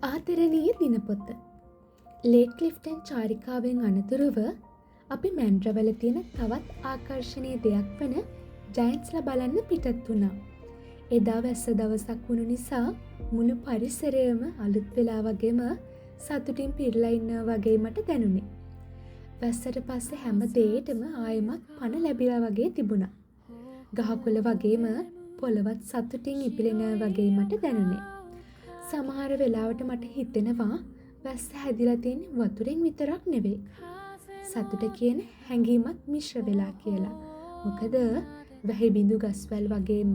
ආදරණීය දිනපොත. ලේක් ක්ලිෆ්ටන් චාරිකාවෙන් අනතුරුව අපි මැන්ඩ්‍රවල තියෙන තවත් ආකර්ශනීය දෙයක් වන ජයන්ට්ස්ලා බලන්න පිටත් වුණා. එදා වැස්ස දවසක් වුණු නිසා මුළු පරිසරයම අලුත් වෙලා වගේම සතුටින් පිරලා ඉන්නවා වගේ මට දැනුනේ. වැස්සට පස්සේ හැම දෙයකටම ආයෙමත් පණ ලැබිලා වගේ තිබුණා. ගහකොළ වගේම පොළවත් සතුටින් ඉපිලෙනවා වගේ මට දැනුනේ. සමහර වෙලාවට මට හිතෙනවා වැස්ස හැදිලා තියෙන්නේ වතුරෙන් විතරක් නෙවෙයි. සතුට කියන හැඟීමත් මිශ්‍ර වෙලා කියලා. මොකද වැහි බිඳු ගස්වැල් වගේම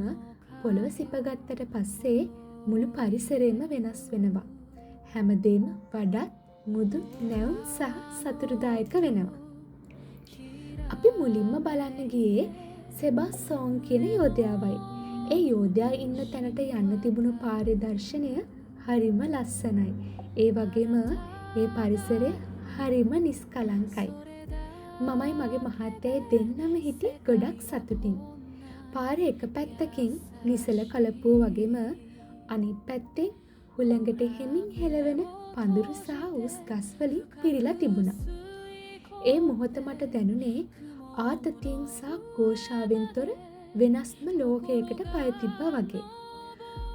පොළව සිපගත්තට පස්සේ මුළු පරිසරයම වෙනස් වෙනවා. හැමදේම වඩාත් මුදු නැවුම් සහ සතුටුදායක වෙනවා. අපි මුලින්ම බලන්න ගියේ සෙබාස්ටෝන් කියන යෝධයාවයි. ඒ යෝධයා ඉන්න තැනට යන්න තිබුණු පාරේ දර්ශනය හරිම ලස්සනයි. ඒ වගේම ඒ පරිසරය හරිම නිස්කලංකයි. මමයි මගේ මහත්තයයි දෙන්නම හිටියේ ගොඩක් සතුටින්. පාරේ එක පැත්තකින් නිසල කලපුව වගේම අනිත් පැත්තෙන් හුළඟට හෙමින් හෙලවෙන පඳුරු සහ උස් ගස් වලින් පිරීලා තිබුණා. ඒ මොහොත මට දැනුනේ ආතතියෙන් සහ ഘോഷාවෙන් තොර වෙනස්ම ලෝකයකට පය තිබ්බා වගේ.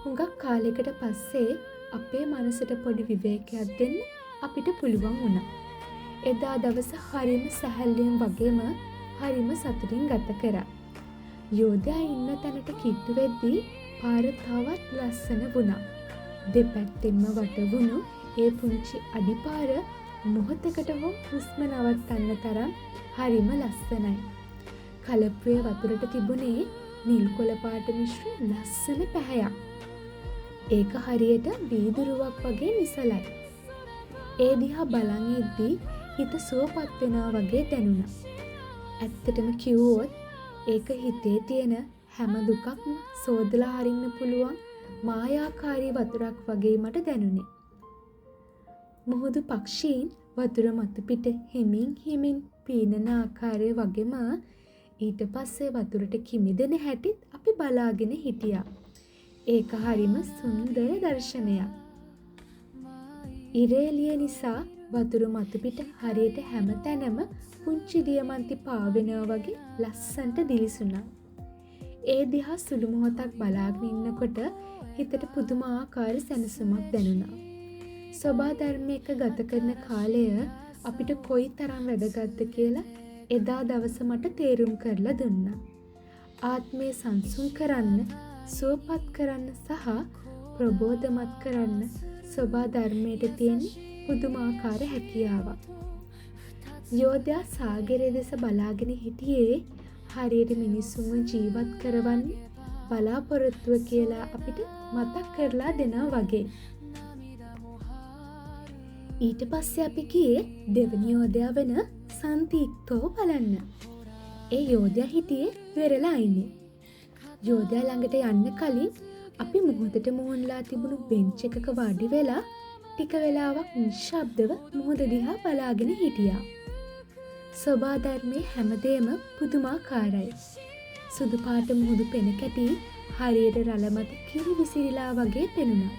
හුඟක් කාලයකට පස්සේ අපේ මනසට පොඩි විවේකයක් දෙන්න අපිට පුළුවන් වුණා. එදා දවස හරිම සැහැල්ලුවෙන් වගේම හරිම සතුටින් ගත කරා. යෝධයා ඉන්න තැනට කිට්ටු වෙද්දී පාර තවත් ලස්සන වුණා. දෙපැත්තෙන්ම වටවුණු ඒ පුංචි අඩිපාර මොහොතකට හෝ හුස්ම නවත්තන්න තරම් හරිම ලස්සනයි. කලපුවේ වතුරට තිබුණේ නිල් කොළ පාට මිශ්‍ර ලස්සන පැහැයක්. ඒක හරියට වීදුරුවක් වගේ නිසලයි. ඒ දිහා බලන් ඉද්දී හිත සුවපත් වෙනවා වගේ දැනුණා. ඇත්තටම කිව්වොත් ඒක හිතේ තියෙන හැම දුකක්ම සෝදලා හරින්න පුළුවන් මායාකාරී වතුරක් වගේ මට දැනුනේ. මුහුදු පක්ෂීන් වතුර මතු පිට හිමින් පීනන ආකාරය වගේම ඊට පස්සේ වතුරට කිමිදෙන හැටිත් අපි බලාගෙන හිටියා. ඒක හරිම සුන්දර දර්ශනයක්. ඉරේලිය නිසා වතුර මතු පිට හරියට හැම තැනම පුංචි දියමන්ති පාවෙනවා වගේ ලස්සනට දිලිසුණා. ඒ දිහා සුළු මොහොතක් බලාගෙන ඉන්නකොට හිතට පුදුමාකාර සැනසීමක් දැනුණා. සෝබා ධර්මයක ගත කරන කාලය අපිට කොයි තරම් වැදගත්ද කියලා එදා දවස මට තේරුම් කරලා දුන්නා. ආත්මය සංසුන් කරන්න, සුවපත් කරන්න සහ ප්‍රබෝධමත් කරන්න සෝබා ධර්මයට තියෙන පුදුමාකාර හැකියාවක්. යෝධයා සාගරය දෙස බලාගෙන හිටියේ හරියට මිනිස්සුන්ව ජීවත් කරවන්න බලාපොරොත්තුව කියලා අපිට මතක් කරලා දෙනවා වගේ. ඊට පස්සේ අපි ගියේ දෙවනි යෝධයා වෙන සන්තික්තෝ බලන්න. ඒ යෝධයා හිටියේ වෙරළා ඉන්නේ. යෝධයා ළඟට යන්න කලින් අපි මොහොතට මුහුණලා තිබුණු බෙන්ච් එකක වාඩි වෙලා ටික වෙලාවක් නිශ්ශබ්දව මොහොත දිහා බලාගෙන හිටියා. සෝබා ධර්මයේ හැමදේම පුදුමාකාරයි. සුදු පාට මුහුදු පෙන කැටි හරියට රළ මත කිරි විසිරිලා වගේ පෙනුණා.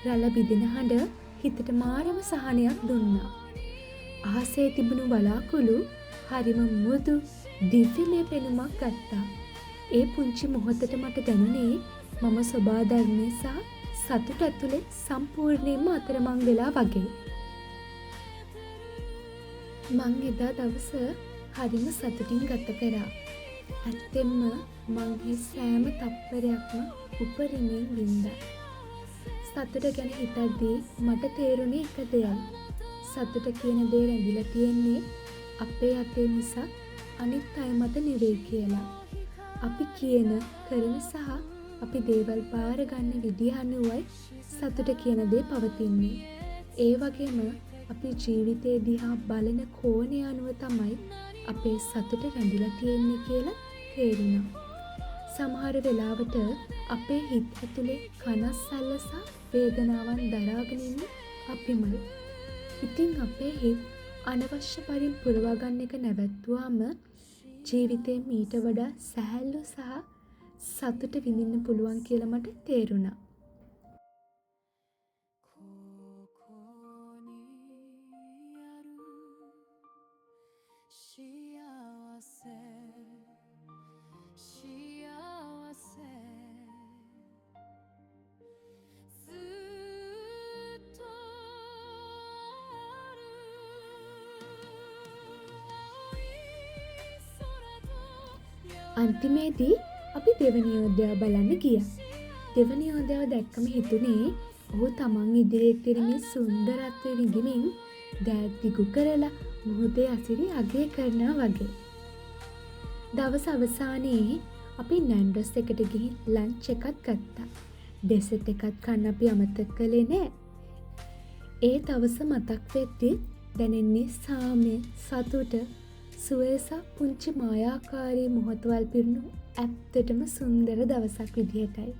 රළ බිඳින හඬ හිතට මාරම සහනයක් දුන්නා. අහසේ තිබුණු වලාකුළු හරිම මෘදු දිව්‍යමය පෙනුමක් ගත්තා. ඒ පුංචි මොහොතට මට දැනුනේ මම සෝබා ධර්මයේ සහ සතුට ඇතුලේ සම්පූර්ණයෙන්ම අතරමං වෙලා වගේ. මං එදා දවස හරිම සතුටින් ගත කරා. ඇත්තෙන්ම මං මේ සෑම තප්පරයක්ම උපරිමයෙන් වින්දා. සතුට ගැන හිතද්දී මට තේරුණේ එක දෙයක්. සතුට කියන දේ රැඳිලා තියෙන්නේ අපේ අතේ මිසක් අනිත් අය මත නෙවෙයි කියලා. අපි කියන, කරන සහ අපි දේවල් බාර ගන්න විදිහ අනුවයි සතුට කියන දේ පවතින්නේ. ඒ වගේම අපි ජීවිතේ දිහා බලන කෝණය අනුව තමයි අපේ සතුට රැඳිලා තියෙන්නේ කියලා තේරුණා. සමහර වෙලාවට අපේ හිත ඇතුලේ කනස්සල්ල සහ වේදනාවන් දරාගෙන ඉන්න අපිමයි. ඉතින් අපේ හිත අනවශ්‍ය පරිදි පුරවා ගන්න එක නැවැත්තුවාම ජීවිතේ මීට වඩා සැහැල්ලු සහ සතුට විඳින්න පුළුවන් කියලා මට තේරුණා. අන්තිමේදී අපි දෙවනි යෝධයා බලන්න ගියා. දෙවනි යෝධයාව දැක්කම හිතුනේ ඔහු තමන් ඉදිරියේ තියෙන මේ සුන්දරත්වය විඳිමින් දෑත් දිගු කරලා මුහුදේ අසිරි අගය කරනවා වගේ. දවස් අවසානයේ අපි නැන්ඩොස් එකට ගිහින් ලන්ච් එකක් ගත්තා. ඩෙසර්ට් එකක් කන්න අපි අමතක කළේ නෑ. ඒ දවස මතක් වෙද්දී දැනෙන්නේ සාමය, සතුට, සුවය සහ පුංචි මායාකාරී මොහොතවල් පිරුණු ඇත්තටම සුන්දර දවසක් විදිහටයි.